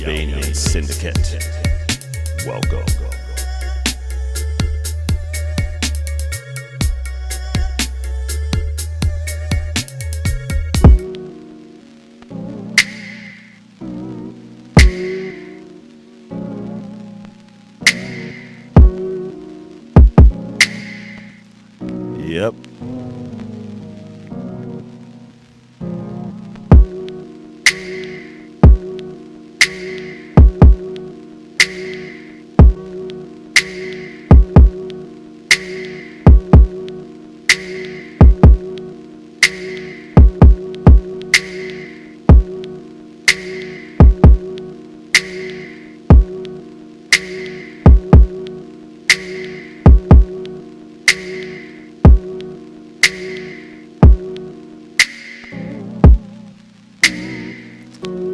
Albanian Syndicate. Welcome. Yep.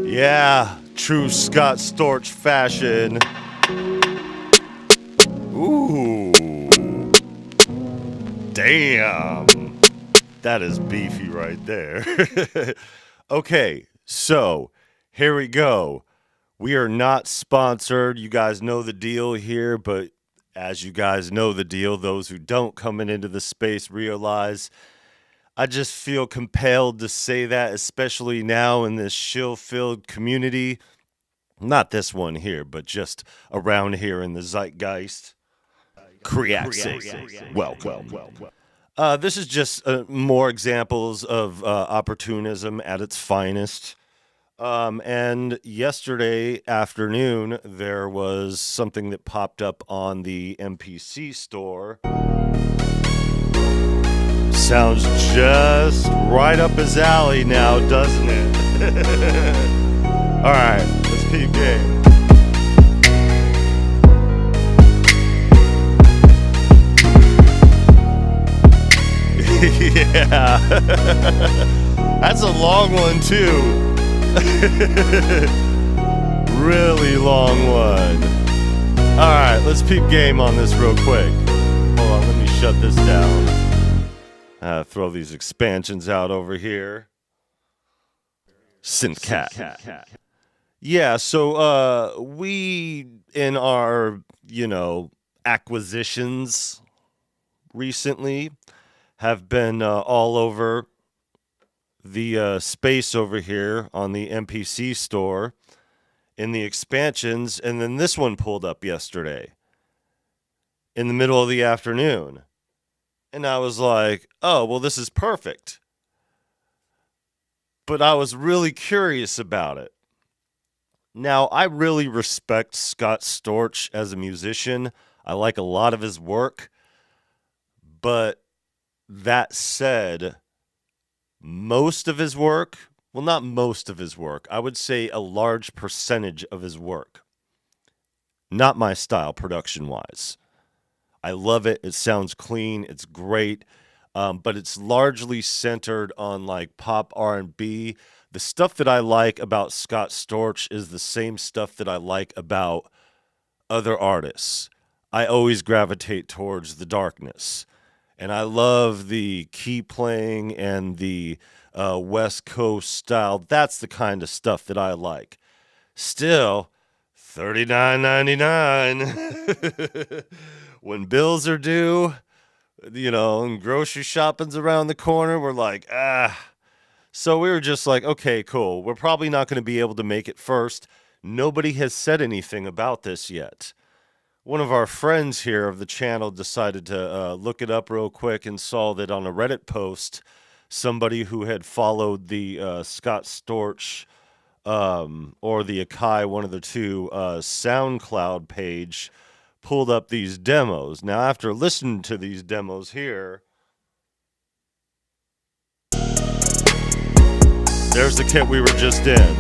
Yeah, true Scott Storch fashion. Ooh. Damn. That is beefy right there. Okay, so here we go. We are not sponsored. You guys know the deal here, but as you guys know the deal, those who don't coming into the space realize I just feel compelled to say that, especially now in this shill-filled community. Not this one here, but just around here in the zeitgeist. Welcome. This is just more examples of opportunism at its finest. And yesterday afternoon, there was something that popped up on the MPC store. Sounds just right up his alley now, doesn't it? All right, let's peep game. Yeah, that's a long one too. Really long one. All right, let's peep game on this real quick. Hold on, let me shut this down. Throw these expansions out over here. Syncat. Yeah, so we, in our, acquisitions recently, have been all over the space over here on the MPC store in the expansions, and then this one pulled up yesterday in the middle of the afternoon. And I was like, oh, well, this is perfect. But I was really curious about it. Now, I really respect Scott Storch as a musician. I like a lot of his work. But that said, most of his work, well, not most of his work, I would say a large percentage of his work, not my style production-wise. I love it. It sounds clean. It's great. But it's largely centered on like pop R&B. The stuff that I like about Scott Storch is the same stuff that I like about other artists. I always gravitate towards the darkness. And I love the key playing and the West Coast style. That's the kind of stuff that I like. Still, $39.99. When bills are due, and grocery shopping's around the corner, we're like, So we were just like, okay, cool. We're probably not going to be able to make it first. Nobody has said anything about this yet. One of our friends here of the channel decided to look it up real quick and saw that on a Reddit post, somebody who had followed the Scott Storch or the Akai, one of the two, SoundCloud page, pulled up these demos. Now, after listening to these demos here, there's the kit we were just in.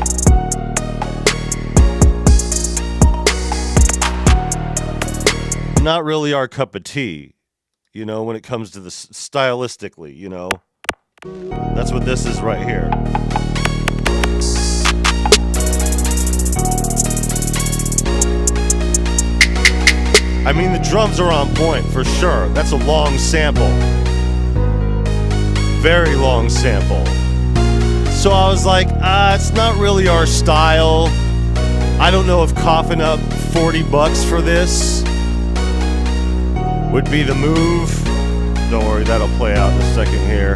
Not really our cup of tea, when it comes to the stylistically, That's what this is right here. I mean, the drums are on point for sure. That's a long sample. Very long sample. So I was like, it's not really our style. I don't know if coughing up $40 for this would be the move. Don't worry, that'll play out in a second here.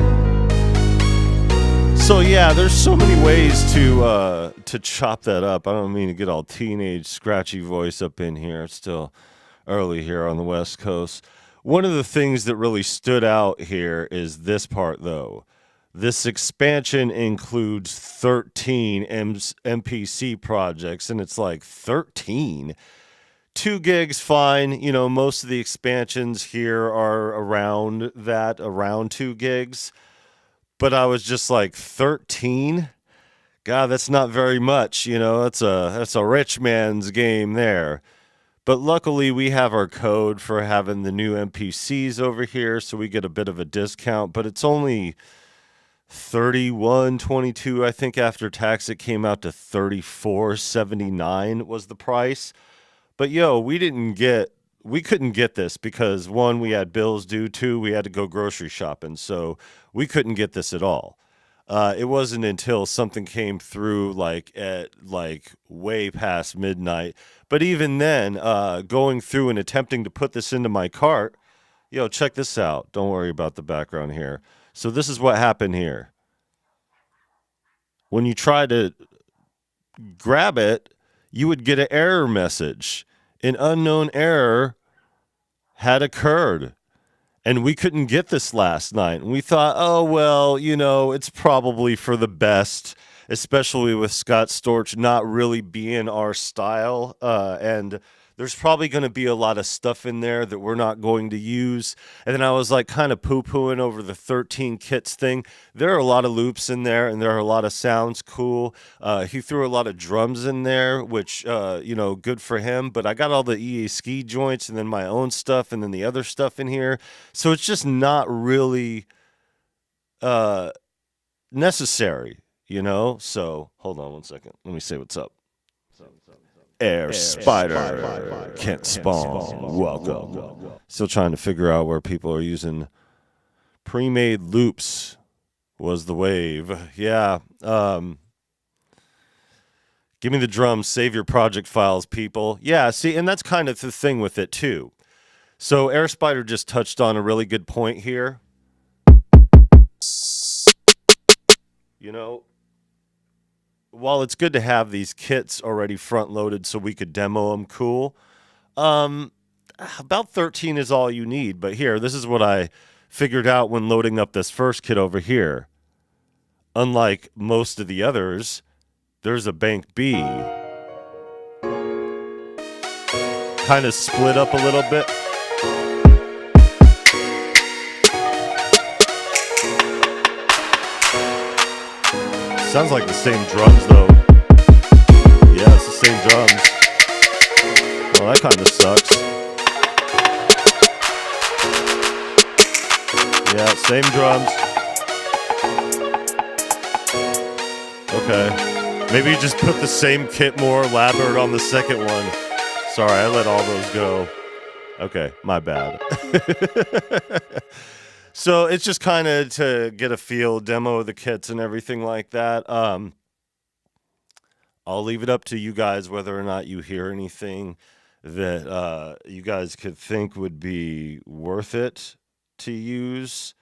So yeah, there's so many ways to chop that up. I don't mean to get all teenage scratchy voice up in here. It's still early here on the West Coast. One of the things that really stood out here is this part, though. This expansion includes 13 MPC projects, and it's like 13. 2 gigs, fine. You know, most of the expansions here are around 2 gigs. But I was just like, 13? God, that's not very much. You know, that's a rich man's game there. But luckily, we have our code for having the new MPCs over here, so we get a bit of a discount. But it's only $31.22, I think. After tax, it came out to $34.79 was the price. But yo, we couldn't get this because 1, we had bills due, 2, we had to go grocery shopping, so we couldn't get this at all. It wasn't until something came through at way past midnight. But even then, going through and attempting to put this into my cart, yo, check this out. Don't worry about the background here. So this is what happened here. When you try to grab it, you would get an error message. An unknown error had occurred. And we couldn't get this last night. And we thought, oh, well, you know, it's probably for the best, especially with Scott Storch not really being our style. And there's probably going to be a lot of stuff in there that we're not going to use. And then I was like kind of poo-pooing over the 13 kits thing. There are a lot of loops in there, and there are a lot of sounds cool. He threw a lot of drums in there, which, you know, good for him. But I got all the EA ski joints and then my own stuff and then the other stuff in here. So it's just not really necessary, you know? So hold on one second. Let me say what's up. Air Spider, Kent Spawn, welcome. Still trying to figure out where people are using pre-made loops was the wave. Yeah. Give me the drums, save your project files, people. Yeah, see, and that's kind of the thing with it, too. So Air Spider just touched on a really good point here. You know, while it's good to have these kits already front-loaded so we could demo them, cool. About 13 is all you need. But here, this is what I figured out when loading up this first kit over here. Unlike most of the others, there's a bank B. Kind of split up a little bit. Sounds like the same drums, though. Yeah, it's the same drums. Well, that kind of sucks. Yeah, same drums. Okay. Maybe you just put the same kit more elaborate on the second one. Sorry, I let all those go. Okay, my bad. So it's just kind of to get a feel, demo of the kits and everything like that. I'll leave it up to you guys whether or not you hear anything that you guys could think would be worth it to use.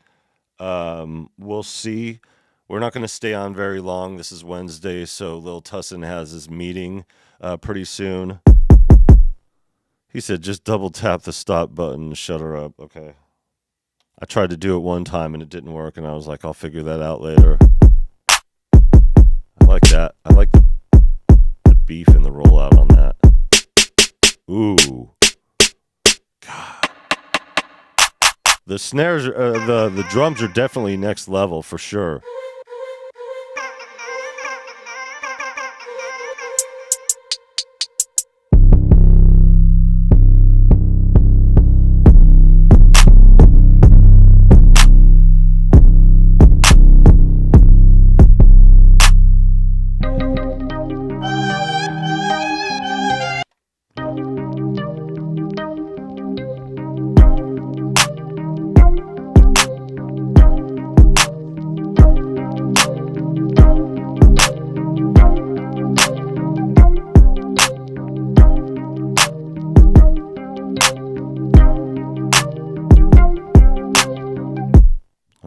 We'll see. We're not going to stay on very long. This is Wednesday, so Lil Tussin has his meeting pretty soon. He said, just double tap the stop button and shut her up. Okay. I tried to do it one time and it didn't work, and I was like, I'll figure that out later. I like that. I like the beef and the rollout on that. Ooh. God. The snares, the drums are definitely next level for sure.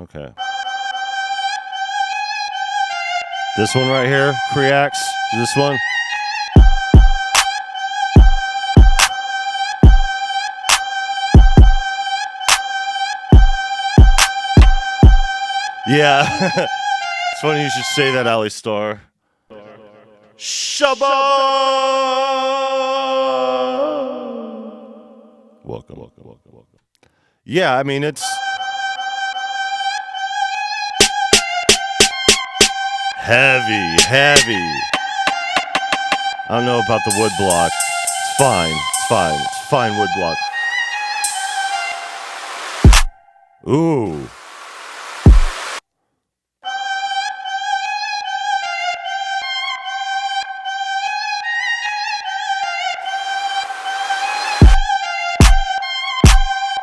Okay. This one right here, Creax. This one. Yeah. It's funny you should say that, Ali Star. Shabbat! Welcome. Yeah, I mean, it's heavy. I don't know about the wood block. It's fine. It's fine wood block. Ooh.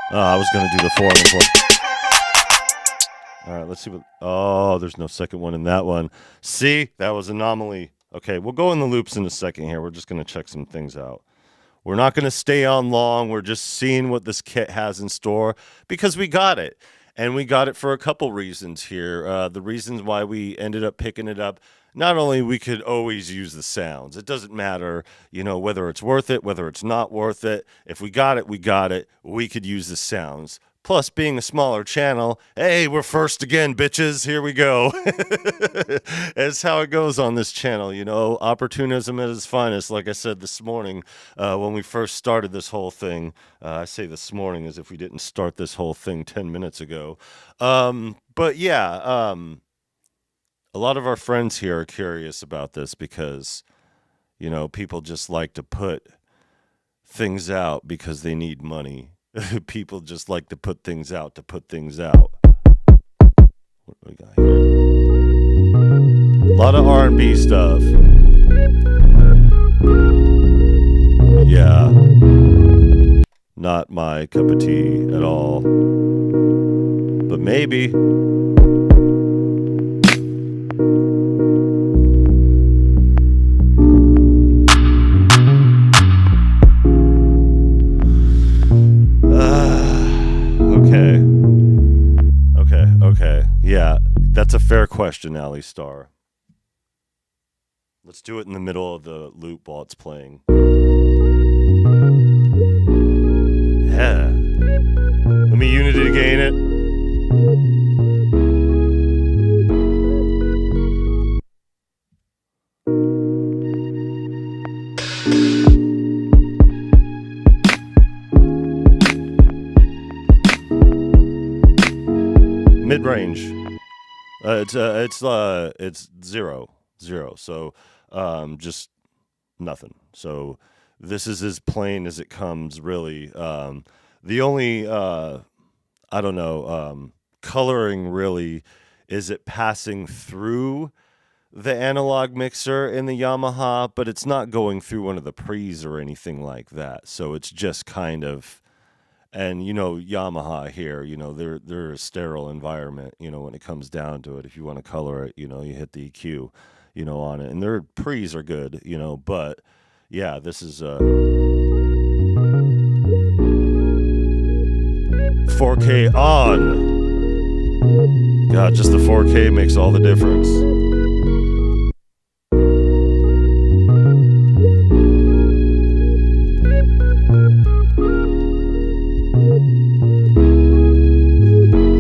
I was going to do the 4 on the 4. All right, let's see what... Oh, there's no second one in that one. See? That was anomaly. Okay, we'll go in the loops in a second here. We're just going to check some things out. We're not going to stay on long. We're just seeing what this kit has in store because we got it. And we got it for a couple reasons here. The reasons why we ended up picking it up, not only we could always use the sounds. It doesn't matter, whether it's worth it, whether it's not worth it. If we got it, we got it. We could use the sounds. Plus, being a smaller channel, hey, we're first again, bitches. Here we go. That's how it goes on this channel, opportunism at its finest. Like I said this morning when we first started this whole thing. I say this morning as if we didn't start this whole thing 10 minutes ago. But yeah, a lot of our friends here are curious about this because, people just like to put things out because they need money. People just like to put things out to put things out. What do we got here? A lot of R&B stuff. Yeah. Not my cup of tea at all. But maybe. Okay. Yeah, that's a fair question, Ali Star. Let's do it in the middle of the loop while it's playing. Yeah. Let me Unity gain it. Mid-range. It's zero. So just nothing. So this is as plain as it comes, really. The only coloring really is it passing through the analog mixer in the Yamaha, but it's not going through one of the pre's or anything like that. So it's just kind of. And, Yamaha here, they're a sterile environment, when it comes down to it. If you want to color it, you hit the EQ, on it. And their pre's are good, but, yeah, this is 4K on. God, just the 4K makes all the difference.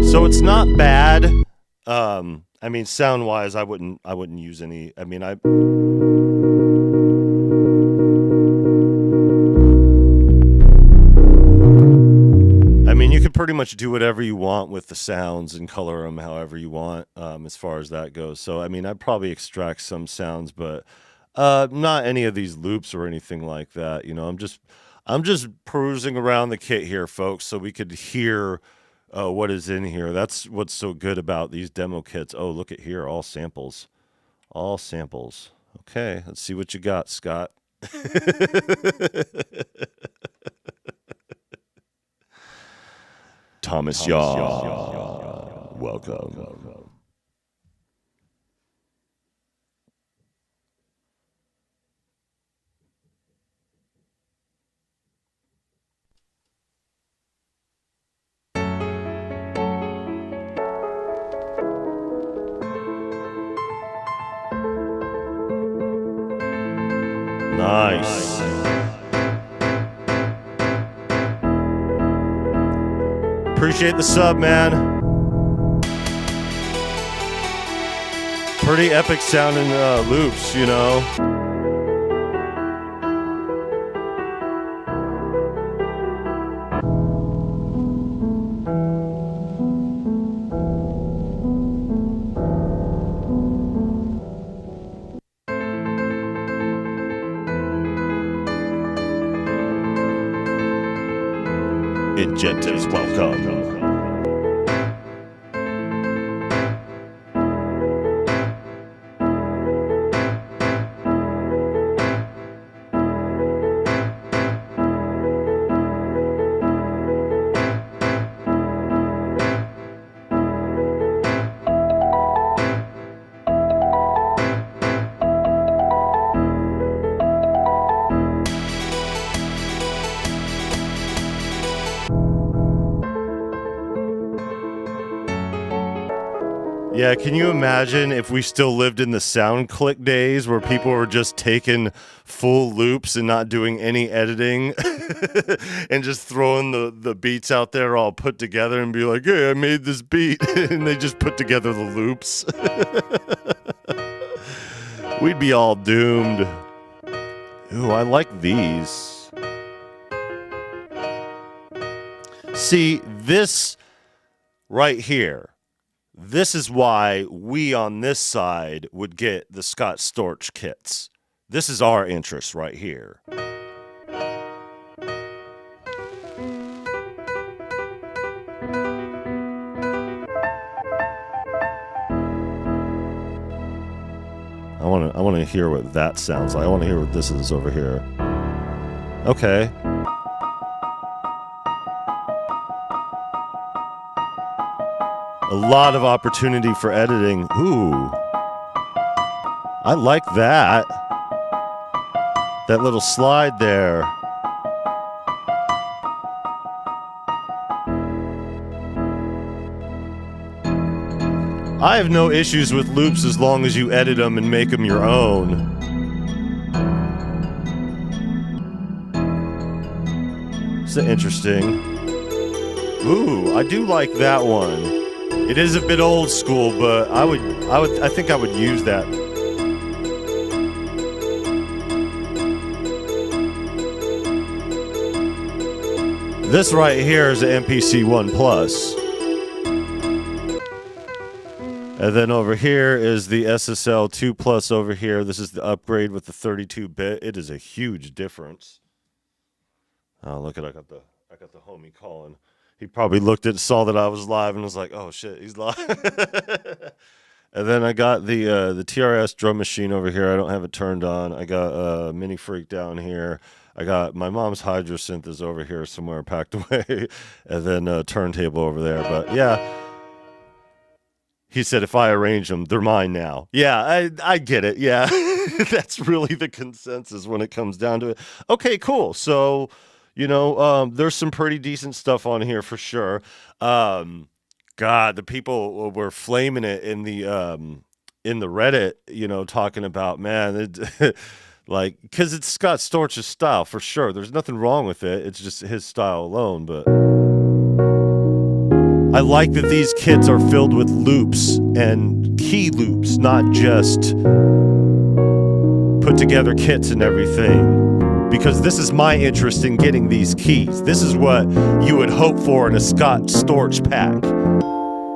So it's not bad. I mean, sound-wise, I wouldn't use any. I mean, you could pretty much do whatever you want with the sounds and color them however you want, as far as that goes. So, I'd probably extract some sounds, but not any of these loops or anything like that. I'm just perusing around the kit here, folks, so we could hear. What is in here. That's what's so good about these demo kits. Oh, look at here. All samples. Okay, let's see what you got, Scott. Thomas Yaw. Welcome. Nice. Appreciate the sub, man. Pretty epic sounding loops, you know. Injectors, welcome. Yeah, can you imagine if we still lived in the sound click days where people were just taking full loops and not doing any editing and just throwing the beats out there all put together and be like, hey, I made this beat, and they just put together the loops. We'd be all doomed. Ooh, I like these. See, this right here. This is why we on this side would get the Scott Storch kits. This is our interest right here. I want to hear what that sounds like. I want to hear what this is over here. Okay. A lot of opportunity for editing. Ooh. I like that. That little slide there. I have no issues with loops as long as you edit them and make them your own. It's interesting. Ooh, I do like that one. It is a bit old school, but I think I would use that. This right here is an MPC 1 Plus. And then over here is the SSL 2 Plus over here. This is the upgrade with the 32-bit. It is a huge difference. Oh, look at I got the homie calling. He probably looked at, saw that I was live, and was like, "Oh shit, he's live." And then I got the TRS drum machine over here. I don't have it turned on. I got Mini Freak down here. I got my mom's Hydro Synth is over here somewhere packed away, and then a turntable over there. But yeah, he said if I arrange them, they're mine now. Yeah, I get it. Yeah, that's really the consensus when it comes down to it. Okay, cool. So. You know, there's some pretty decent stuff on here for sure. God, the people were flaming it in the Reddit, you know, talking about, man, like, because it's Scott Storch's style for sure. There's nothing wrong with it. It's just his style alone. But I like that these kits are filled with loops and key loops, not just put together kits and everything. Because this is my interest in getting these keys. This is what you would hope for in a Scott Storch pack.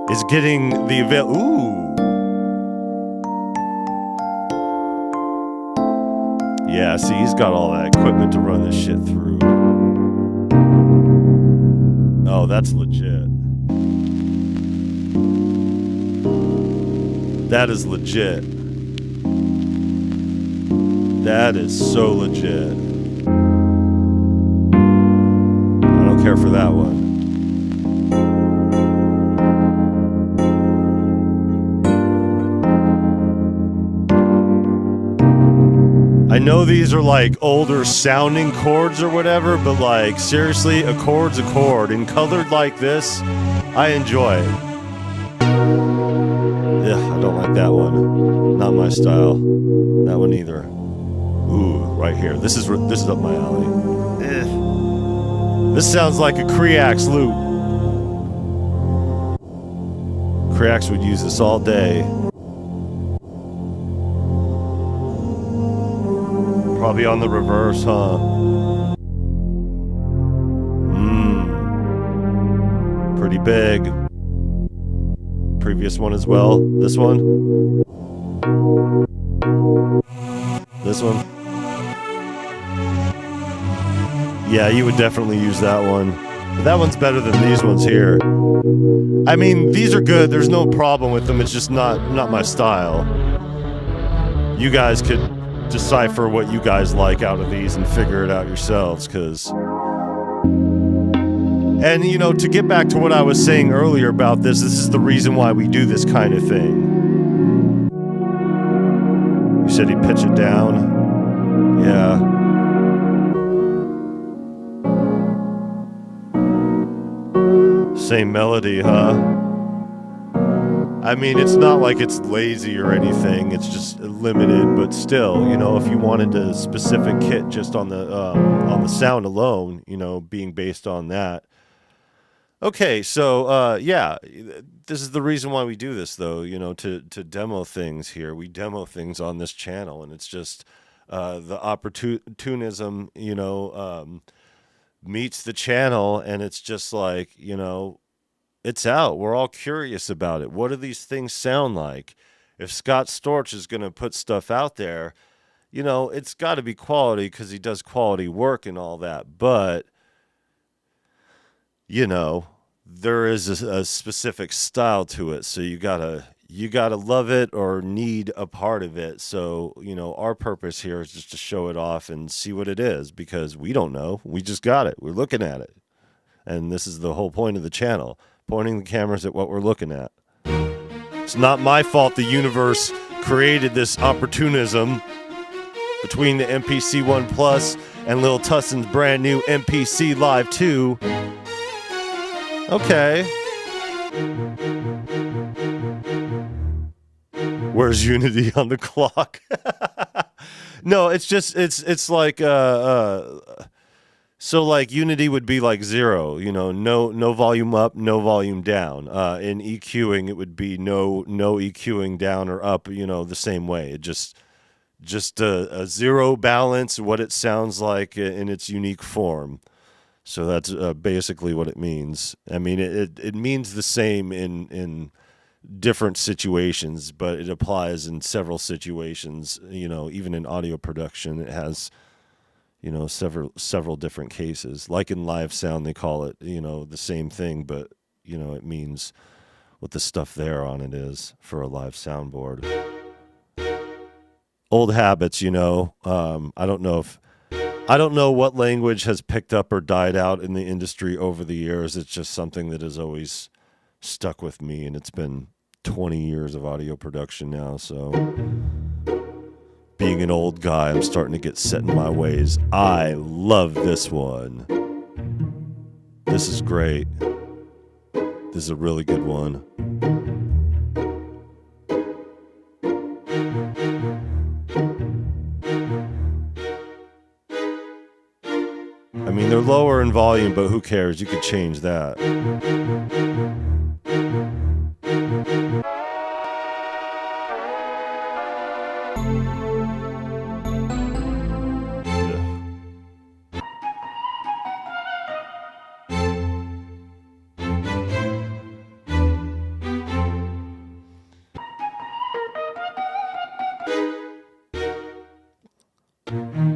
Is getting the Ooh. Yeah, see, he's got all that equipment to run this shit through. Oh, that's legit. That is legit. That is so legit. I don't care for that one. I know these are like older sounding chords or whatever, but like seriously, a chord's a chord, and colored like this, I enjoy it. Yeah, I don't like that one. Not my style. That one either. Ooh, right here. This is up my alley. This sounds like a Creax loop. Creax would use this all day. Probably on the reverse, huh? Pretty big. Previous one as well. This one. This one. Yeah, you would definitely use that one. But that one's better than these ones here. I mean, these are good. There's no problem with them. It's just not my style. You guys could decipher what you guys like out of these and figure it out yourselves, because... And, you know, to get back to what I was saying earlier about this is the reason why we do this kind of thing. You said he'd pitch it down? Yeah. Same melody, huh? I mean, it's not like it's lazy or anything. It's just limited, but still, you know, if you wanted a specific kit just on the sound alone, you know, being based on that. Okay, so yeah, this is the reason why we do this, though. You know, to demo things here. We demo things on this channel, and it's just the opportunism, you know, meets the channel, and it's just like, you know, it's out. We're all curious about it. What do these things sound like? If Scott Storch is going to put stuff out there, you know, it's got to be quality because he does quality work and all that. But, you know, there is a specific style to it. So you gotta love it or need a part of it. So, you know, our purpose here is just to show it off and see what it is, because we don't know. We just got it. We're looking at it. And this is the whole point of the channel. Pointing the cameras at what we're looking at. It's not my fault the universe created this opportunism between the MPC 1 Plus and Lil Tussin's brand new MPC Live 2. Okay. Where's Unity on the clock? No, it's just, it's like, so like Unity would be like 0, you know, no volume up, no volume down. In EQing, it would be no EQing down or up, you know, the same way. It just a 0 balance, what it sounds like in its unique form. So that's basically what it means. I mean, it means the same in different situations, but it applies in several situations. You know, even in audio production, it has, you know, several different cases. Like in live sound, they call it, you know, the same thing, but, you know, it means what the stuff there on it is for a live soundboard. Old habits, you know. I don't know what language has picked up or died out in the industry over the years. It's just something that has always stuck with me, and it's been 20 years of audio production now, so... Being an old guy, I'm starting to get set in my ways. I love this one. This is great. This is a really good one. I mean, they're lower in volume, but who cares? You could change that.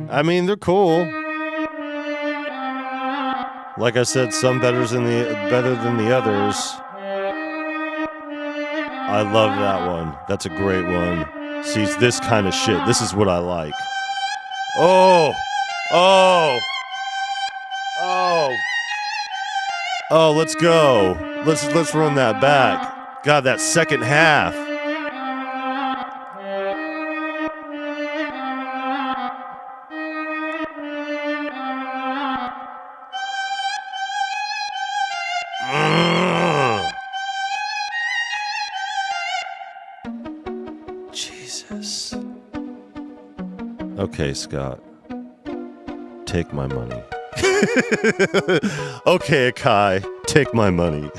I mean, they're cool. Like I said, some better than the others. I love that one. That's a great one. See, it's this kind of shit. This is what I like. Oh, let's go. Let's run that back. God, that second half. Jesus. Okay, Scott. Take my money. Okay, Akai. Take my money.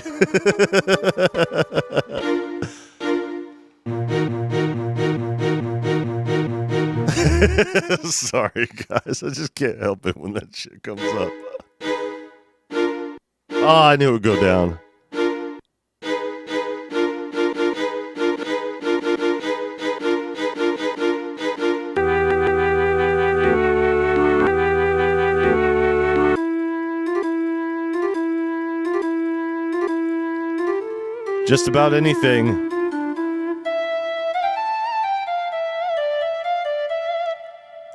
Sorry, guys. I just can't help it when that shit comes up. Oh, I knew it would go down. Just about anything.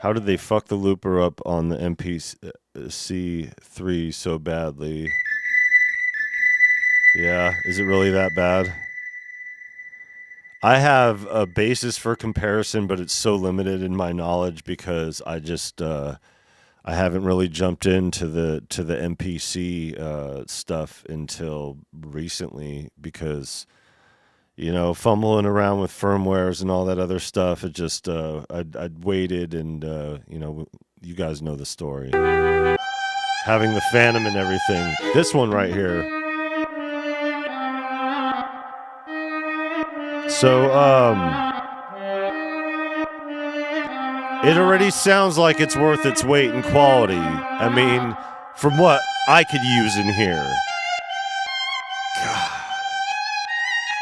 How did they fuck the looper up on the MPC 3 so badly? Yeah, is it really that bad? I have a basis for comparison, but it's so limited in my knowledge because I just I haven't really jumped into the MPC stuff until recently because fumbling around with firmwares and all that other stuff. It just I'd waited and you guys know the story. Having the Fantom and everything. This one right here. So, it already sounds like it's worth its weight in quality. I mean, from what I could use in here. God,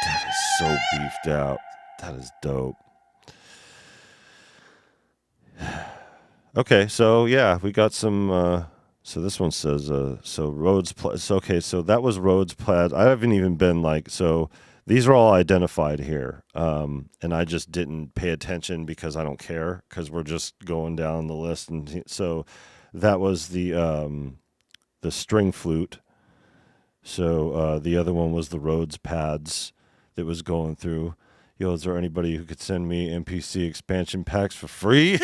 that is so beefed out. That is dope. Okay, so yeah, we got some. So this one says, so Rhodes. Okay, so that was Rhodes Plaid. I haven't even been so. These are all identified here, and I just didn't pay attention because I don't care because we're just going down the list. And so that was the string flute. So the other one was the Rhodes pads that was going through. Yo, is there anybody who could send me MPC expansion packs for free?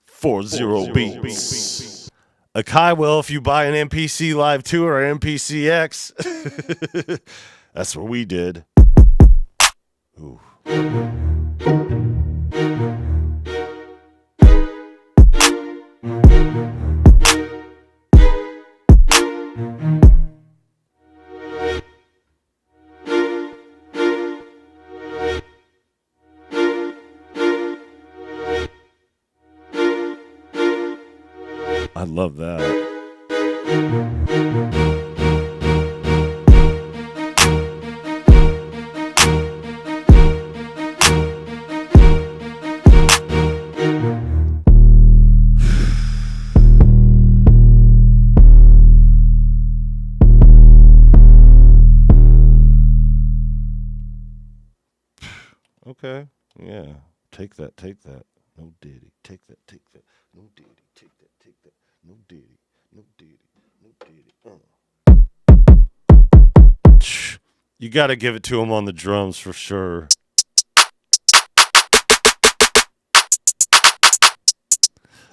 40 beats. Akai will if you buy an MPC Live 2 or MPCX. That's what we did. Ooh. I love that. Okay. Yeah. Take that. No diddy. Take that. No diddy. Take that. No diddy. No diddy. You got to give it to him on the drums for sure.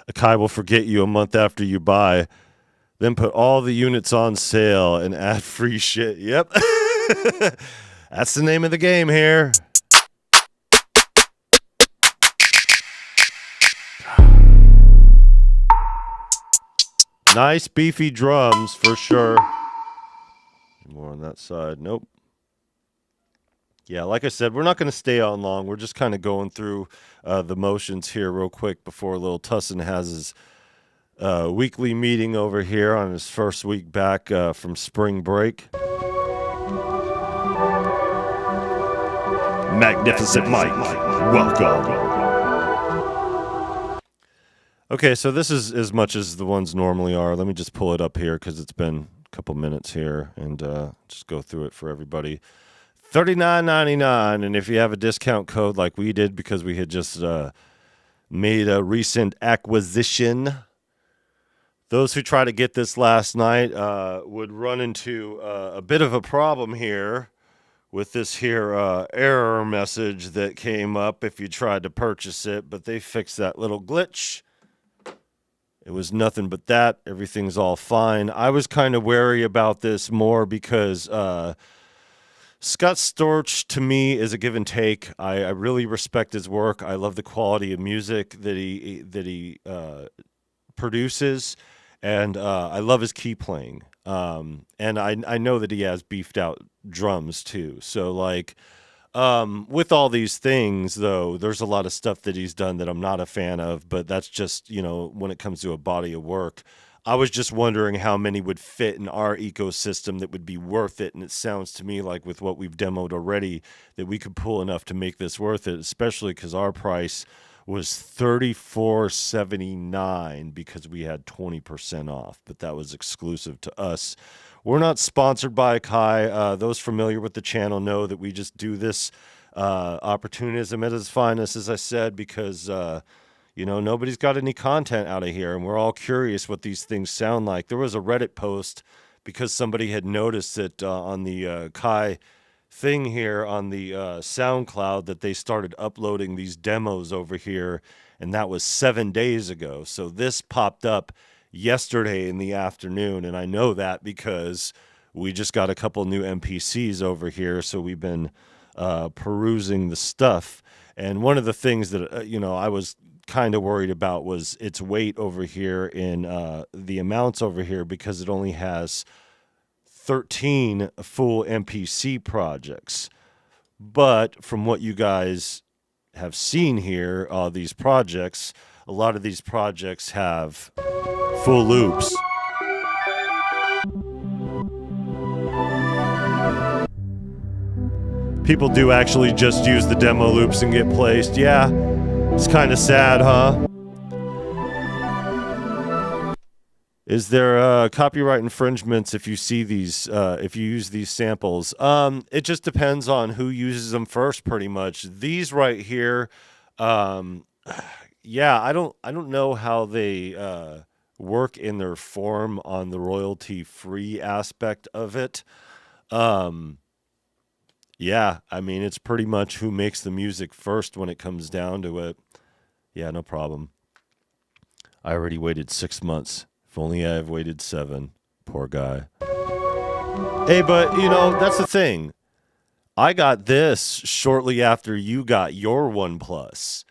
Akai will forget you a month after you buy, then put all the units on sale and add free shit. Yep. That's the name of the game here. Nice beefy drums for sure. More on that side. Nope. Yeah, like I said, we're not going to stay on long. We're just kind of going through the motions here real quick before little Tussin has his weekly meeting over here on his first week back from spring break. Magnificent Mike, welcome. Okay, so this is as much as the ones normally are. Let me just pull it up here because it's been a couple minutes here and just go through it for everybody. $39.99, and if you have a discount code like we did because we had just made a recent acquisition, those who try to get this last night would run into a bit of a problem here with this here error message that came up if you tried to purchase it, but they fixed that little glitch. It was nothing but that. Everything's all fine. I was kind of wary about this more because Scott Storch to me is a give and take. I really respect his work. I love the quality of music that he produces, and I love his key playing. And I know that he has beefed out drums too. So like, with all these things though, there's a lot of stuff that he's done that I'm not a fan of, but that's just, when it comes to a body of work. I was just wondering how many would fit in our ecosystem that would be worth it. And it sounds to me like with what we've demoed already that we could pull enough to make this worth it, especially because our price was $34.79 because we had 20% off, but that was exclusive to us. We're not sponsored by Kai. Those familiar with the channel know that we just do this opportunism at its finest, as I said, because nobody's got any content out of here, and we're all curious what these things sound like. There was a Reddit post because somebody had noticed that on the Kai thing here on the SoundCloud that they started uploading these demos over here, and that was 7 days ago. So this popped up yesterday in the afternoon, and I know that because we just got a couple new MPCs over here, so we've been perusing the stuff. And one of the things that I was kind of worried about was its weight over here in the amounts over here, because it only has 13 full MPC projects. But from what you guys have seen here, these projects, a lot of these projects have full loops. People do actually just use the demo loops and get placed. Yeah, it's kind of sad, huh? Is there copyright infringements if you see these, if you use these samples? It just depends on who uses them first, pretty much. These right here, yeah, I don't know how they work in their form on the royalty-free aspect of it. Yeah, I mean, it's pretty much who makes the music first when it comes down to it. Yeah, no problem. I already waited 6 months. If only I have waited 7. Poor guy. Hey, but, that's the thing. I got this shortly after you got your OnePlus.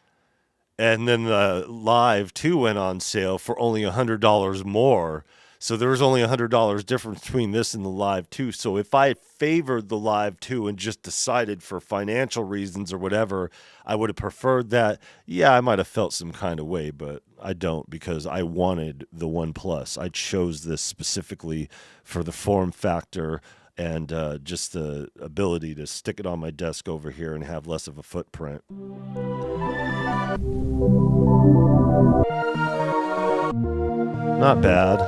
And then the Live 2 went on sale for only $100 more. So there was only $100 difference between this and the Live 2. So if I favored the Live 2 and just decided for financial reasons or whatever, I would have preferred that. Yeah, I might have felt some kind of way, but I don't, because I wanted the OnePlus. I chose this specifically for the form factor and just the ability to stick it on my desk over here and have less of a footprint. Not bad.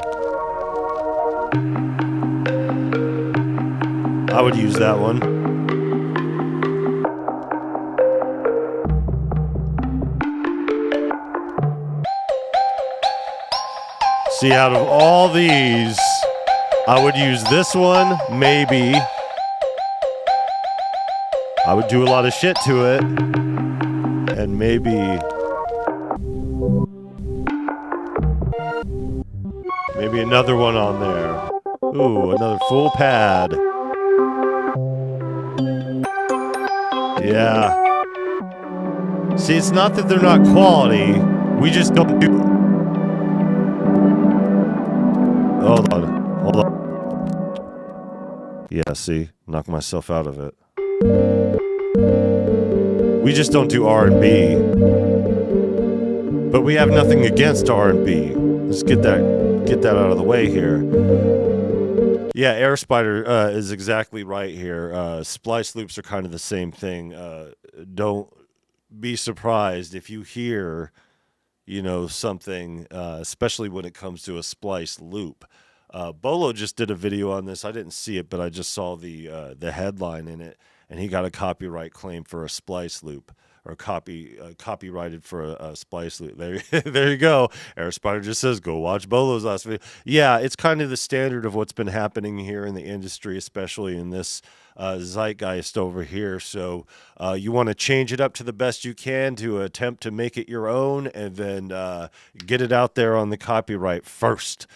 I would use that one. See, out of all these, I would use this one, maybe. I would do a lot of shit to it. And maybe another one on there. Ooh, another full pad. Yeah. See, it's not that they're not quality. We just don't do... Hold on. Yeah, see? Knock myself out of it. We just don't do R&B. But we have nothing against R&B. Let's get that out of the way here. Yeah, Air Spider is exactly right here. Splice loops are kind of the same thing. Don't be surprised if you hear, something, especially when it comes to a splice loop. Bolo just did a video on this. I didn't see it, but I just saw the headline in it, and he got a copyright claim for a splice loop, or copyrighted for a splice loop. There you go. Air Spider just says, go watch Bolo's last video. Yeah, it's kind of the standard of what's been happening here in the industry, especially in this zeitgeist over here. So you want to change it up to the best you can to attempt to make it your own, and then get it out there on the copyright first.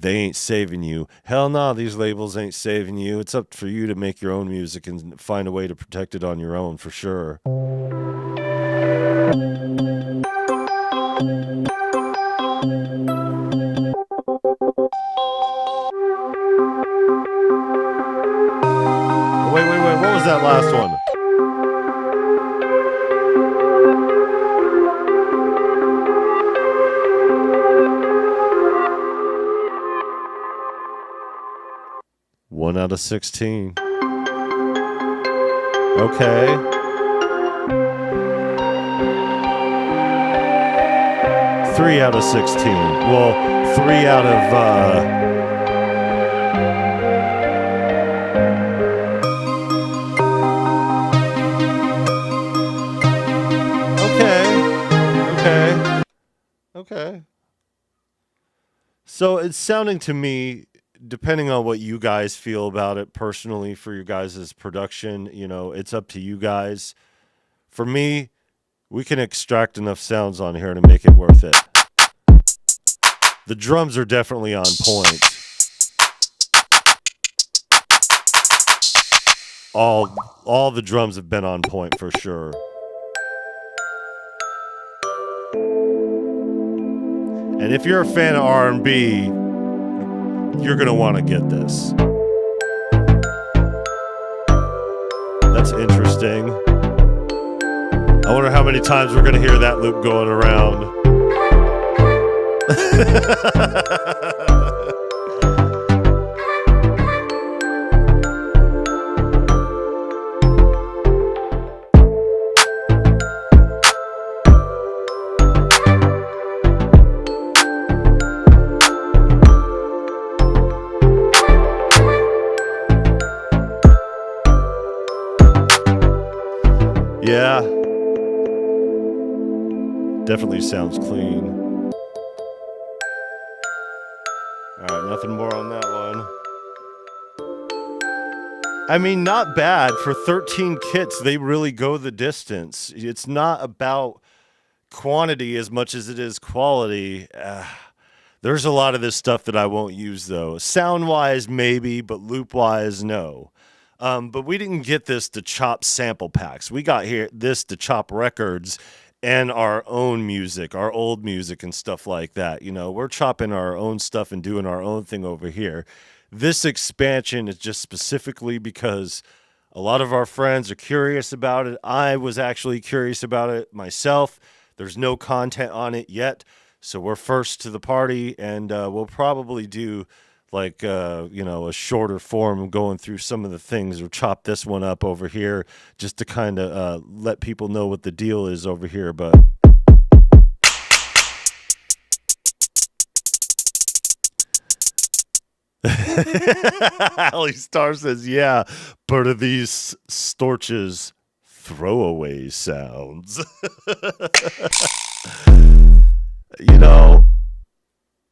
they ain't saving you. Hell no, these labels ain't saving you. It's up for you to make your own music and find a way to protect it on your own, for sure. Wait, what was that last one? One out of 16. Okay. Three out of 16. Well, 3 out of Okay. So it's sounding to me, depending on what you guys feel about it personally for your guys' production, it's up to you guys. For me, we can extract enough sounds on here to make it worth it. The drums are definitely on point. All the drums have been on point for sure. And if you're a fan of R&B, you're going to want to get this. That's interesting. I wonder how many times we're going to hear that loop going around. Yeah. Definitely sounds clean. Alright, nothing more on that one. I mean, not bad. For 13 kits, they really go the distance. It's not about quantity as much as it is quality. There's a lot of this stuff that I won't use, though. Sound-wise, maybe, but loop-wise, no. But we didn't get this to chop sample packs. We got this to chop records and our own music, our old music and stuff like that. We're chopping our own stuff and doing our own thing over here. This expansion is just specifically because a lot of our friends are curious about it. I was actually curious about it myself. There's no content on it yet, so we're first to the party, and we'll probably do like a shorter form going through some of the things, or chop this one up over here just to kind of let people know what the deal is over here. But Ali Star says, yeah, but are these Storch's throwaway sounds?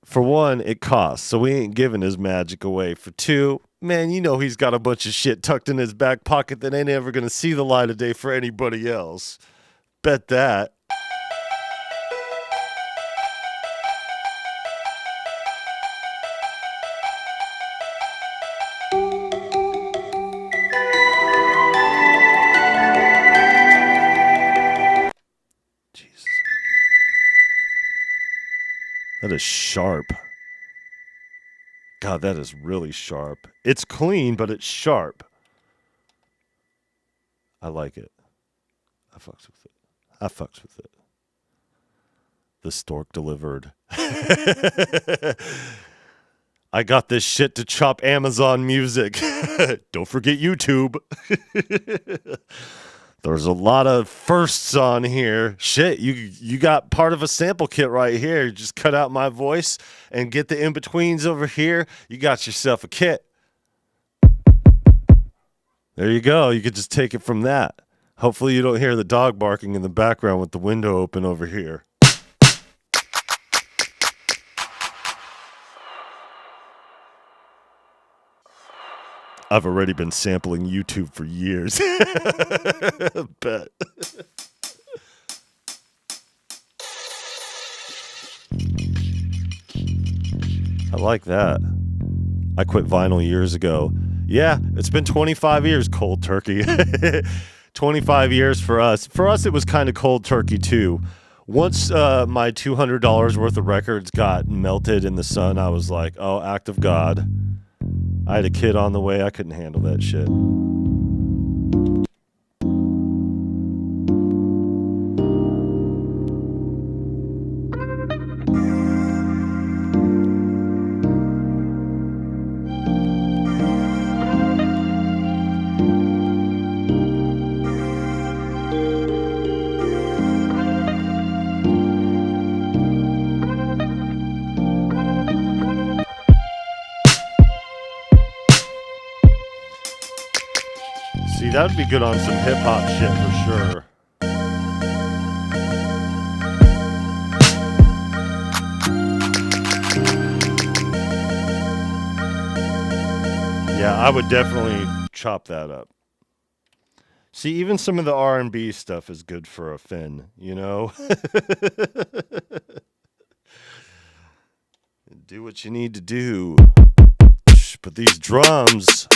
For one, it costs, so we ain't giving his magic away. For two, man, he's got a bunch of shit tucked in his back pocket that ain't ever going to see the light of day for anybody else. Bet that. That is sharp. God, that is really sharp. It's clean, but it's sharp. I like it. I fucks with it. The stork delivered. I got this shit to chop Amazon Music. Don't forget YouTube. There's a lot of firsts on here. Shit, you got part of a sample kit right here. Just cut out my voice and get the in-betweens over here. You got yourself a kit. There you go. You could just take it from that. Hopefully you don't hear the dog barking in the background with the window open over here. I've already been sampling YouTube for years. Bet. I like that. I quit vinyl years ago. Yeah, it's been 25 years, cold turkey. 25 years for us. For us, it was kind of cold turkey, too. Once my $200 worth of records got melted in the sun, I was like, oh, act of God. I had a kid on the way. I couldn't handle that shit. See, that would be good on some hip-hop shit for sure. Yeah, I would definitely chop that up. See, even some of the R&B stuff is good for a fin, you know? Do what you need to do. But these drums...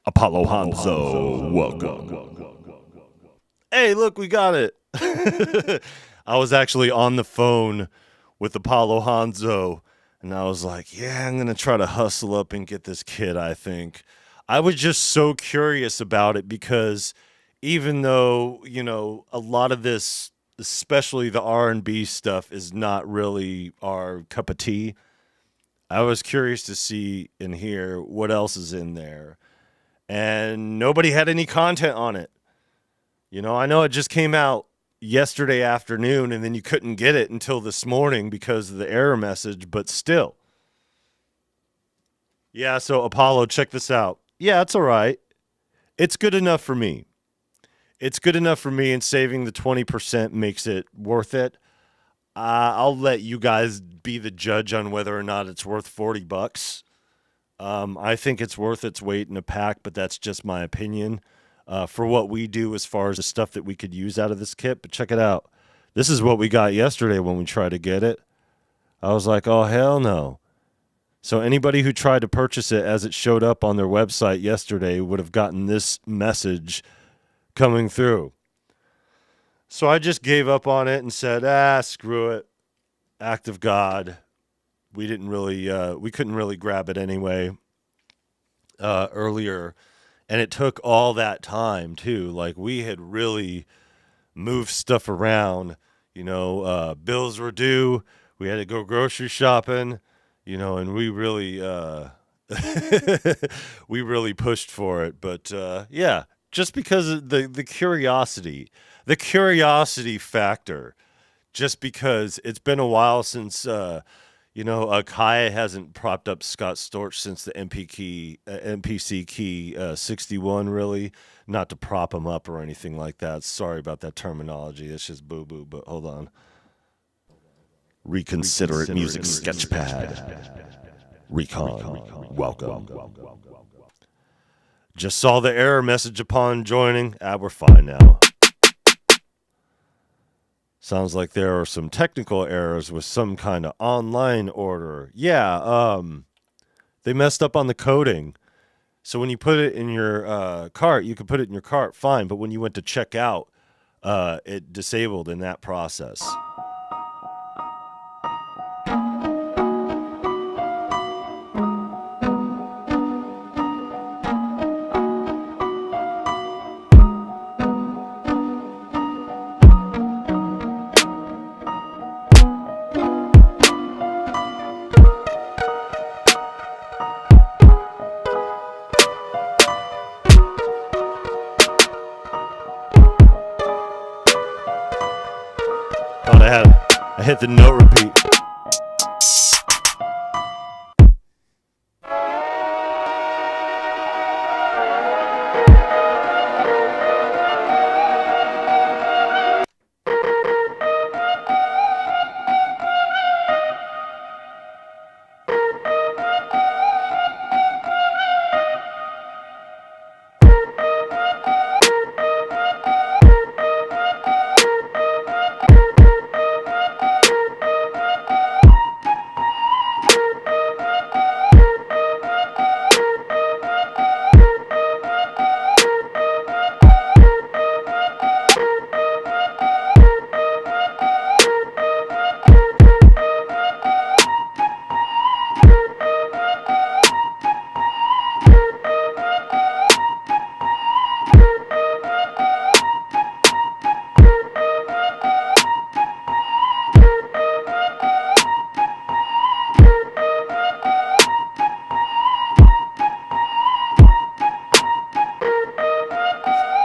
Apollo Hanzo, welcome. Hey, look, we got it. I was actually on the phone with Apollo Hanzo, and I was like, yeah, I'm going to try to hustle up and get this kid, I think. I was just so curious about it because even though, you know, a lot of this, especially the R&B stuff, is not really our cup of tea, I was curious to see and hear what else is in there. And nobody had any content on it. You know, I know it just came out yesterday afternoon, and then you couldn't get it until this morning because of the error message, but still. Yeah, so Apollo, check this out. Yeah, it's all right. It's good enough for me. It's good enough for me, and saving the 20% makes it worth it. I'll let you guys be the judge on whether or not it's worth $40. I think it's worth its weight in a pack, but that's just my opinion for what we do as far as the stuff that we could use out of this kit. But check it out. This is what we got yesterday when we tried to get it. I was like, oh, hell no. So anybody who tried to purchase it as it showed up on their website yesterday would have gotten this message coming through. So I just gave up on it and said, screw it. Act of God. We couldn't really grab it anyway earlier. And it took all that time too. Like we had really moved stuff around, you know, bills were due. We had to go grocery shopping, you know, and we really, we really pushed for it. But yeah, just because of the curiosity factor, just because it's been a while since, Kai hasn't propped up Scott Storch since the MPC key 61, really. Not to prop him up or anything like that. Sorry about that terminology. It's just boo-boo, but hold on. Reconsider it, music sketchpad. Recon, welcome. Just saw the error message upon joining. We're fine now. Sounds like there are some technical errors with some kind of online order. Yeah, they messed up on the coding. So when you put it in your cart, you could put it in your cart, fine. But when you went to check out, it disabled in that process. I hit the note repeat.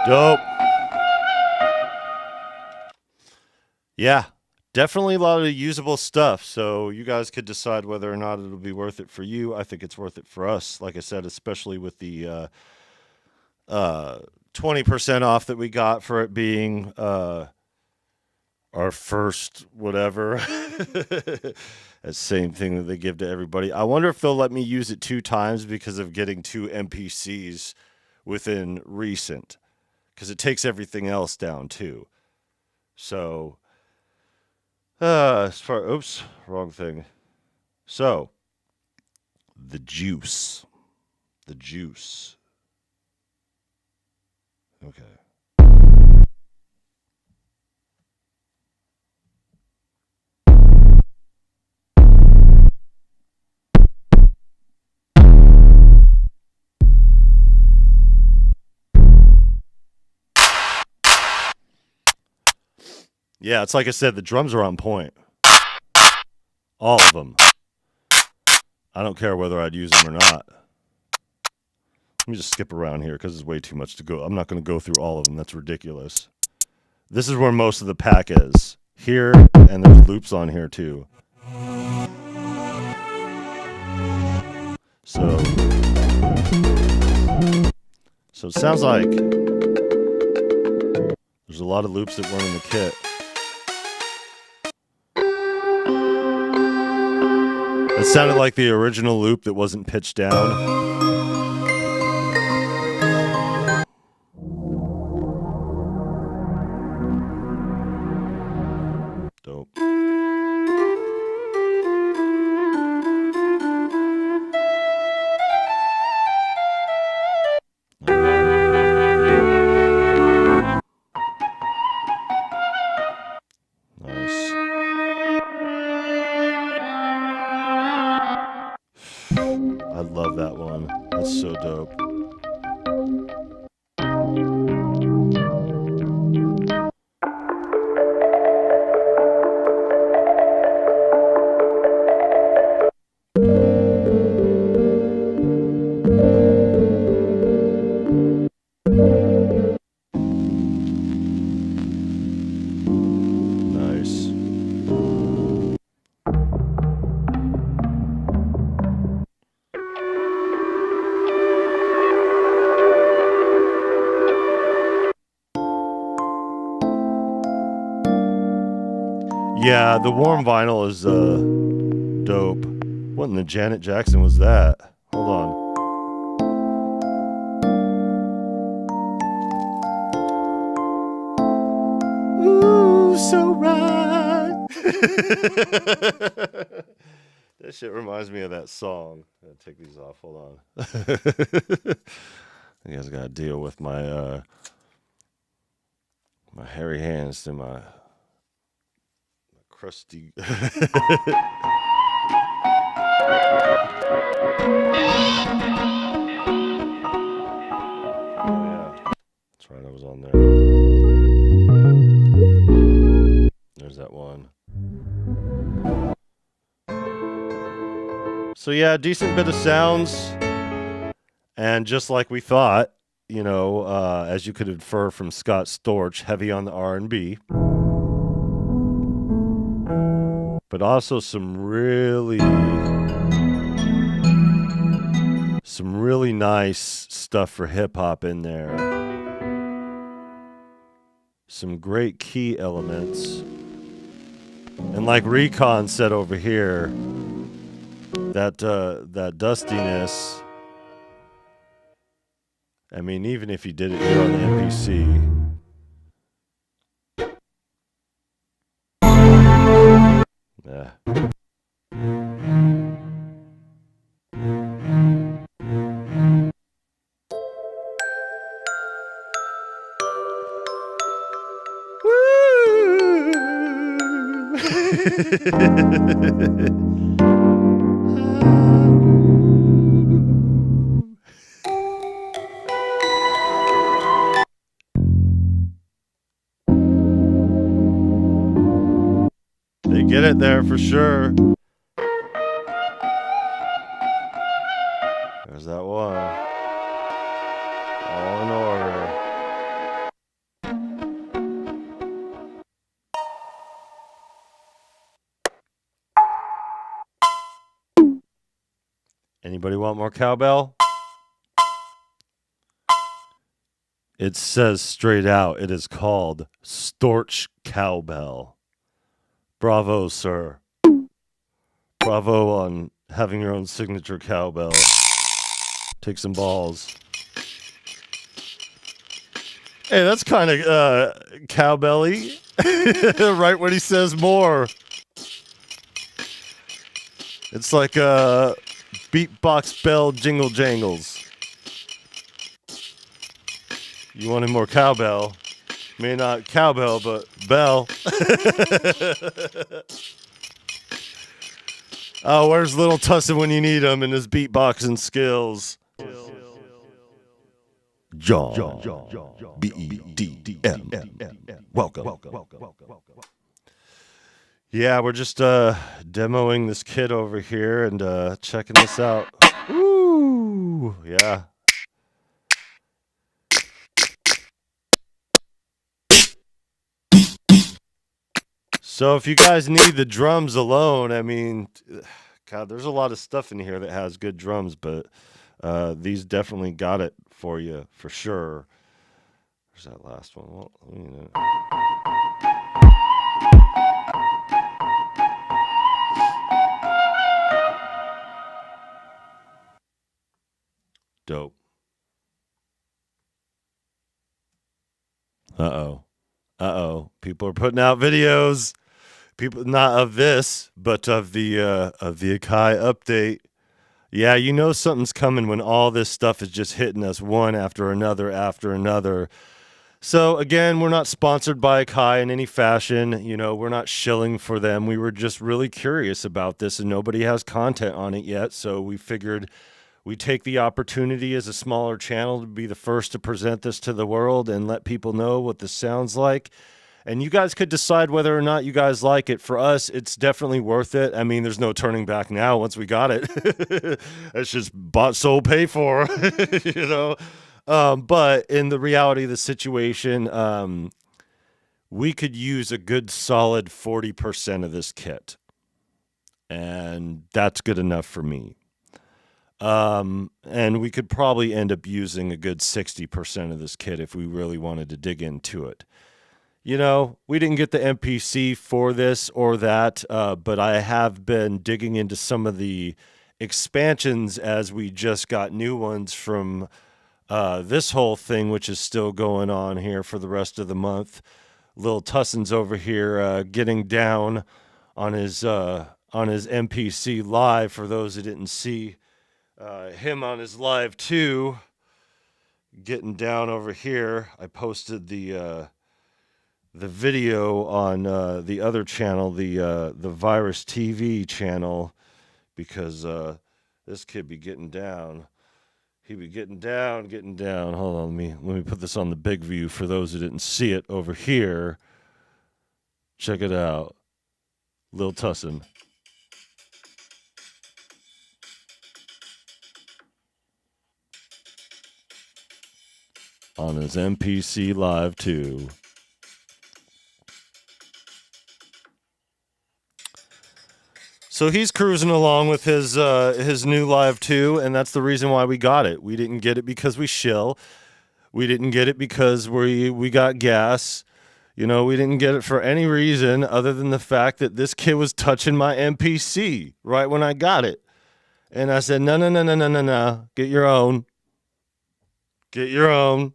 Dope. Yeah, definitely a lot of usable stuff. So you guys could decide whether or not it'll be worth it for you. I think it's worth it for us. Like I said, especially with the 20% off that we got for it being our first whatever. That same thing that they give to everybody. I wonder if they'll let me use it 2 times because of getting 2 MPCs within recent. Because it takes everything else down too. So, oops, wrong thing. So, the juice. Okay. Yeah, it's like I said, the drums are on point. All of them. I don't care whether I'd use them or not. Let me just skip around here because it's way too much to go. I'm not going to go through all of them. That's ridiculous. This is where most of the pack is. Here, and there's loops on here too. So it sounds like there's a lot of loops that weren't in the kit. It sounded like the original loop that wasn't pitched down. Dope. Nice. I love that one. That's so dope. Nice. Yeah, the warm vinyl is dope. What in the Janet Jackson was that? Hold on. Ooh, so right. That shit reminds me of that song. I gotta take these off. Hold on. You guys gotta deal with my my hairy hands to my crusty. Oh yeah, that's right. I was on there. There's that one. So yeah, decent bit of sounds, and just like we thought, you know, as you could infer from Scott Storch, heavy on the R&B. but also some really nice stuff for hip hop in there. Some great key elements. And like Recon said over here, that dustiness, I mean, even if you did it here on the MPC, yeah. They get it there for sure. There's that one. All in order. Anybody want more cowbell? It says straight out, it is called Storch Cowbell. Bravo, sir. Bravo on having your own signature cowbell. Take some balls. Hey, that's kind of cowbelly. Right when he says more. It's like beatbox bell jingle jangles. You wanted more cowbell. May not cowbell, but bell. Oh, where's little Tussin when you need him and his beatboxing skills? John. B-E-D-D-M. Welcome. Yeah, we're just demoing this kit over here and checking this out. Ooh, yeah. So if you guys need the drums alone, I mean, God, there's a lot of stuff in here that has good drums, but these definitely got it for you, for sure. Where's that last one? Well, dope. Uh-oh. People are putting out videos. People, not of this, but of the Akai update. Yeah, you know something's coming when all this stuff is just hitting us one after another. So again, we're not sponsored by Akai in any fashion. You know, we're not shilling for them. We were just really curious about this, and nobody has content on it yet. So we figured we take the opportunity as a smaller channel to be the first to present this to the world and let people know what this sounds like. And you guys could decide whether or not you guys like it. For us, it's definitely worth it. I mean, there's no turning back now once we got it. It's just bought, sold, pay for, you know. But in the reality of the situation, we could use a good solid 40% of this kit. And that's good enough for me. And we could probably end up using a good 60% of this kit if we really wanted to dig into it. You know, we didn't get the MPC for this or that, but I have been digging into some of the expansions as we just got new ones from this whole thing, which is still going on here for the rest of the month. Lil Tussin's over here getting down on his MPC live. For those who didn't see him on his live too, getting down over here. I posted the video on the other channel, the Virus TV channel, because this kid be getting down. He be getting down. Hold on, let me put this on the big view for those who didn't see it over here. Check it out, Lil Tussin. On his MPC live too. So he's cruising along with his new Live 2, and that's the reason why we got it. We didn't get it because we shill. We didn't get it because we got gas. You know, we didn't get it for any reason other than the fact that this kid was touching my MPC right when I got it. And I said, no. Get your own. Get your own.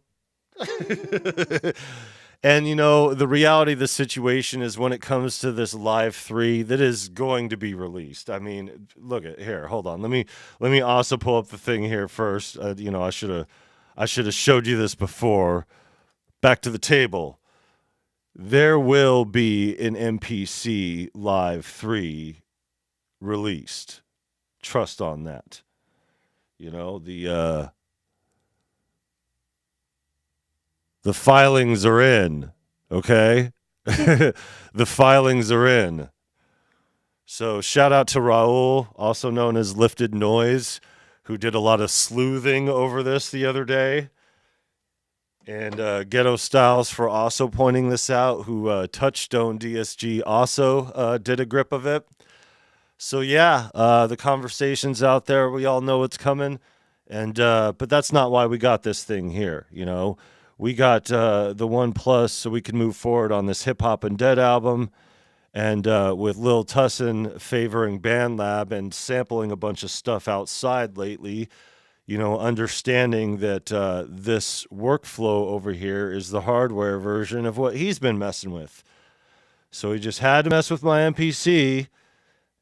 And, you know, the reality of the situation is when it comes to this Live 3 that is going to be released. I mean, look at here. Hold on. Let me also pull up the thing here first. You know, I should have showed you this before. Back to the table. There will be an MPC Live 3 released. Trust on that. You know, the filings are in, okay? The filings are in. So shout out to Raul, also known as Lifted Noise, who did a lot of sleuthing over this the other day. And Ghetto Styles for also pointing this out, who Touchstone DSG also did a grip of it. So yeah, the conversation's out there. We all know it's coming. And but that's not why we got this thing here, you know. We got the One Plus so we can move forward on this Hip Hop and Dead album. And with Lil Tussin favoring BandLab and sampling a bunch of stuff outside lately, you know, understanding that this workflow over here is the hardware version of what he's been messing with. So he just had to mess with my MPC.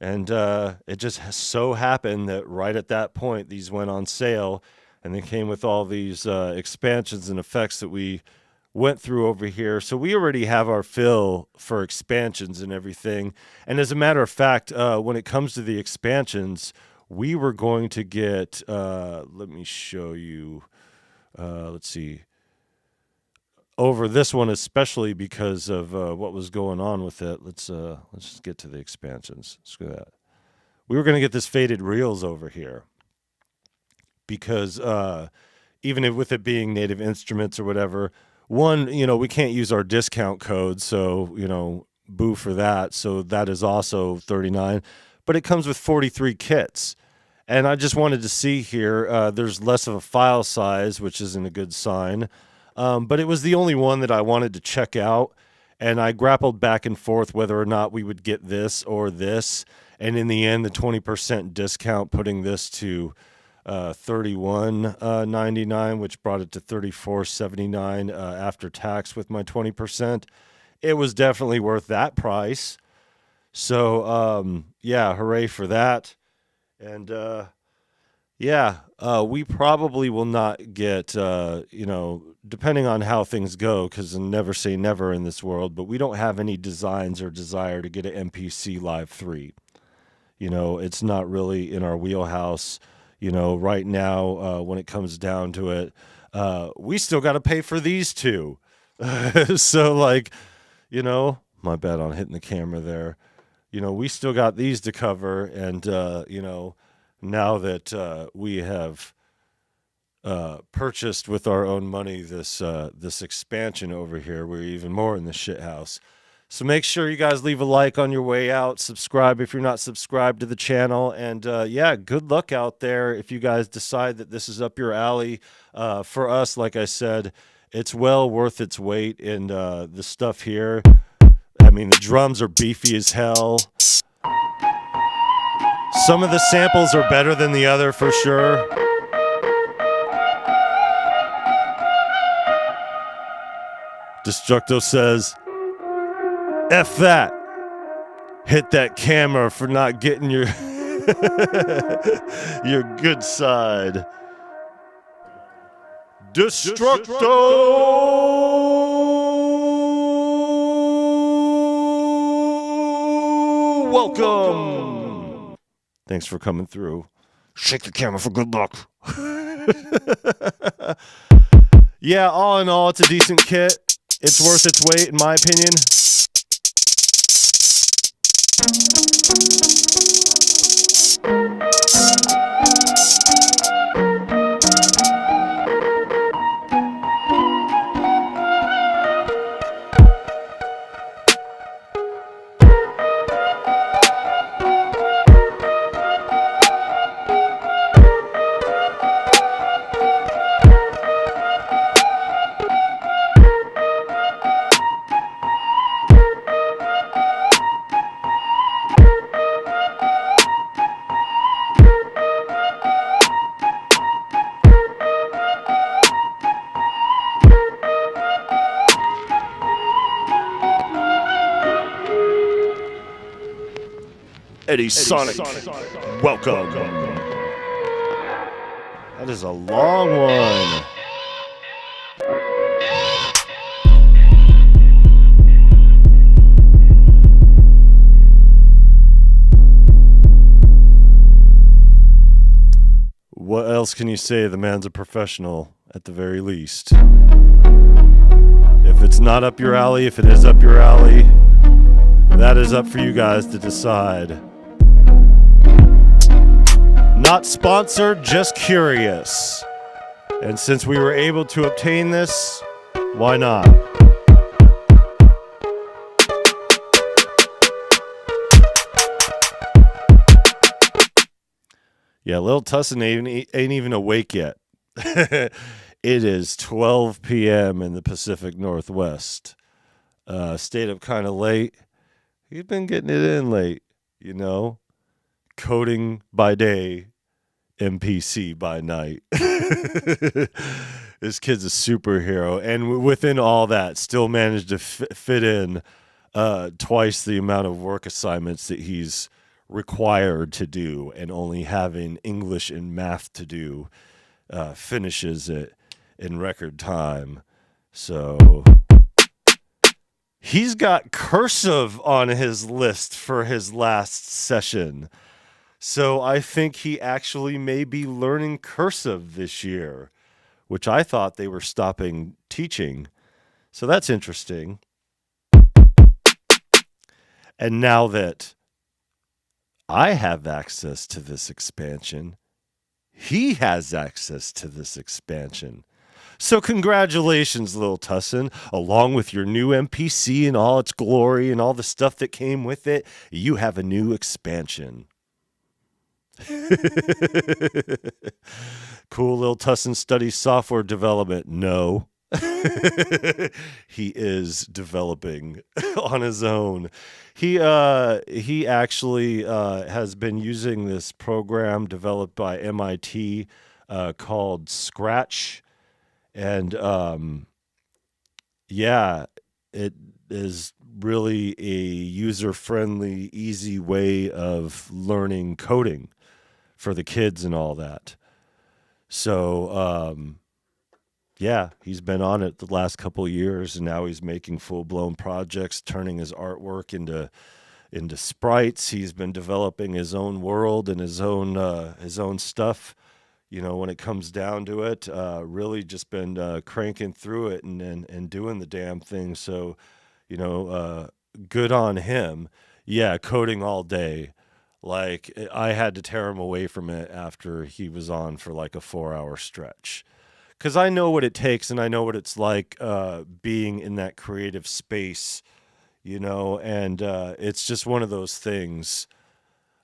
And it just so happened that right at that point, these went on sale. And they came with all these expansions and effects that we went through over here. So we already have our fill for expansions and everything. And as a matter of fact, when it comes to the expansions, we were going to get, let me show you, let's see, over this one especially because of what was going on with it. Let's just get to the expansions. Let's go that. We were going to get this Faded Reels over here. Because even with it being Native Instruments or whatever, one, you know, we can't use our discount code, so, you know, boo for that. So that is also $39, but it comes with 43 kits. And I just wanted to see here, there's less of a file size, which isn't a good sign. But it was the only one that I wanted to check out. And I grappled back and forth whether or not we would get this or this. And in the end, the 20% discount putting this to $31.99, which brought it to $34.79 after tax with my 20%. It was definitely worth that price. So yeah, hooray for that. And we probably will not get you know, depending on how things go, because never say never in this world, but we don't have any designs or desire to get an MPC Live 3. You know, it's not really in our wheelhouse. You know, right now, when it comes down to it, we still got to pay for these two. So, like, you know, my bad on hitting the camera there. You know, we still got these to cover. And, you know, now that we have purchased with our own money this expansion over here, we're even more in the shit house. So make sure you guys leave a like on your way out. Subscribe if you're not subscribed to the channel. And yeah, good luck out there if you guys decide that this is up your alley. For us, like I said, it's well worth its weight in the stuff here. I mean, the drums are beefy as hell. Some of the samples are better than the other for sure. Destructo says, F that. Hit that camera for not getting your your good side. Destructo! Welcome! Thanks for coming through. Shake the camera for good luck. Yeah, all in all, it's a decent kit. It's worth its weight, in my opinion. Eddie Sonic. Welcome. That is a long one. What else can you say? The man's a professional, at the very least. If it's not up your alley, if it is up your alley, that is up for you guys to decide. Not sponsored, just curious. And since we were able to obtain this, why not? Yeah, Lil Tussin ain't even awake yet. It is 12 p.m. in the Pacific Northwest. Stayed up kind of late. He's been getting it in late, you know. Coding by day, MPC by night. This kid's a superhero. And within all that, still managed to fit in twice the amount of work assignments that he's required to do, and only having English and math to do, finishes it in record time. So he's got cursive on his list for his last session. So I think he actually may be learning cursive this year, which I thought they were stopping teaching. So that's interesting. And now that I have access to this expansion, he has access to this expansion. So congratulations, Lil Tussin. Along with your new MPC and all its glory and all the stuff that came with it, you have a new expansion. Cool. Lil Tussin studies software development. No. He is developing on his own. He actually has been using this program developed by MIT called Scratch, and yeah, it is really a user-friendly, easy way of learning coding for the kids and all that. So yeah, he's been on it the last couple of years, and now he's making full-blown projects, turning his artwork into sprites. He's been developing his own world and his own stuff. You know, when it comes down to it, really just been cranking through it and doing the damn thing. So, you know, good on him. Yeah, coding all day. Like, I had to tear him away from it after he was on for like a 4-hour stretch. Because I know what it takes, and I know what it's like being in that creative space, you know, and it's just one of those things.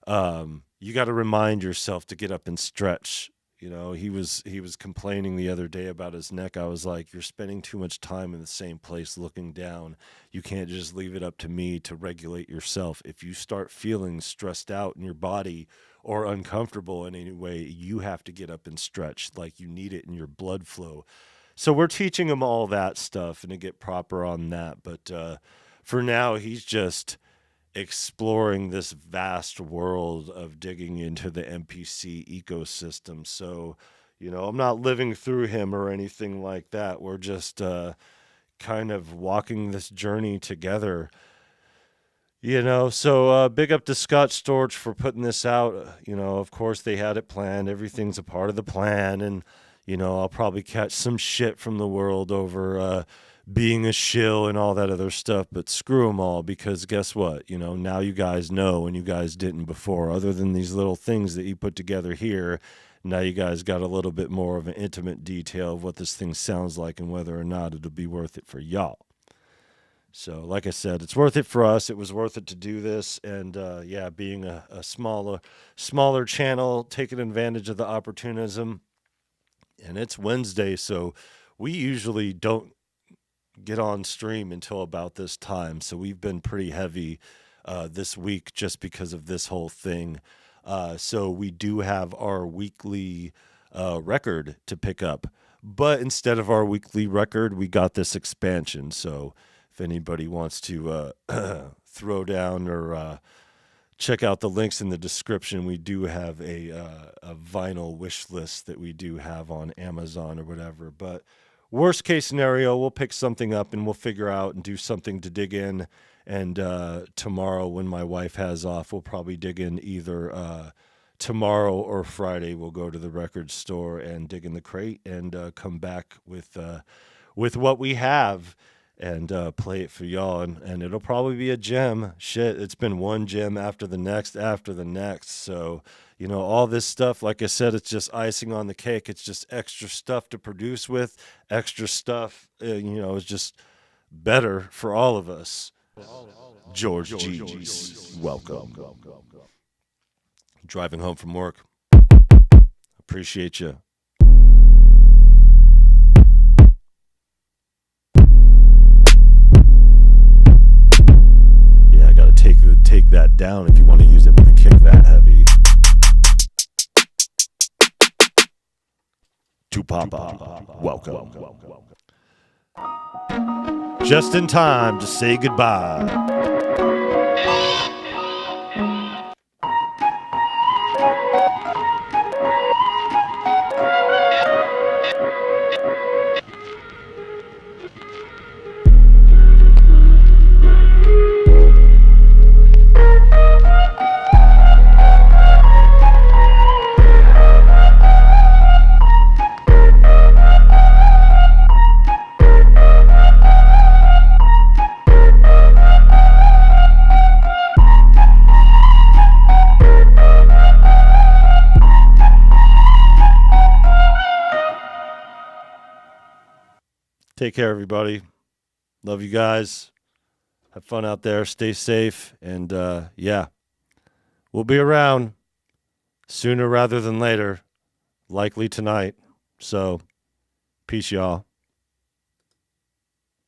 You got to remind yourself to get up and stretch. You know, he was complaining the other day about his neck. I was like, you're spending too much time in the same place looking down. You can't just leave it up to me to regulate yourself. If you start feeling stressed out in your body or uncomfortable in any way, you have to get up and stretch, like you need it in your blood flow. So we're teaching him all that stuff and to get proper on that. But for now, he's just exploring this vast world of digging into the MPC ecosystem. So, you know, I'm not living through him or anything like that. We're just kind of walking this journey together. You know, so big up to Scott Storch for putting this out. You know, of course, they had it planned. Everything's a part of the plan. And, you know, I'll probably catch some shit from the world over being a shill and all that other stuff. But screw them all, because guess what? You know, now you guys know, and you guys didn't before. Other than these little things that you put together here, now you guys got a little bit more of an intimate detail of what this thing sounds like and whether or not it'll be worth it for y'all. So, like I said, it's worth it for us. It was worth it to do this. And, yeah, being a smaller channel, taking advantage of the opportunism. And it's Wednesday, so we usually don't get on stream until about this time. So we've been pretty heavy this week just because of this whole thing. So we do have our weekly record to pick up. But instead of our weekly record, we got this expansion. So if anybody wants to throw down or check out the links in the description. We do have a vinyl wish list that we do have on Amazon or whatever. But worst case scenario, we'll pick something up and we'll figure out and do something to dig in. And tomorrow, when my wife has off, we'll probably dig in either tomorrow or Friday. We'll go to the record store and dig in the crate and come back with what we have and play it for y'all. And it'll probably be a gem. Shit, it's been one gem after the next. So, you know, all this stuff, like I said, it's just icing on the cake. It's just extra stuff to produce with, extra stuff, you know, it's just better for all of us. George G's, welcome. Driving home from work. Appreciate you. Yeah, I gotta take that down if you want to use it with a kick that heavy. To Papa, welcome. Just in time to say goodbye. Take care, everybody. Love you guys. Have fun out there. Stay safe. And, yeah, we'll be around sooner rather than later, likely tonight. So, peace, y'all.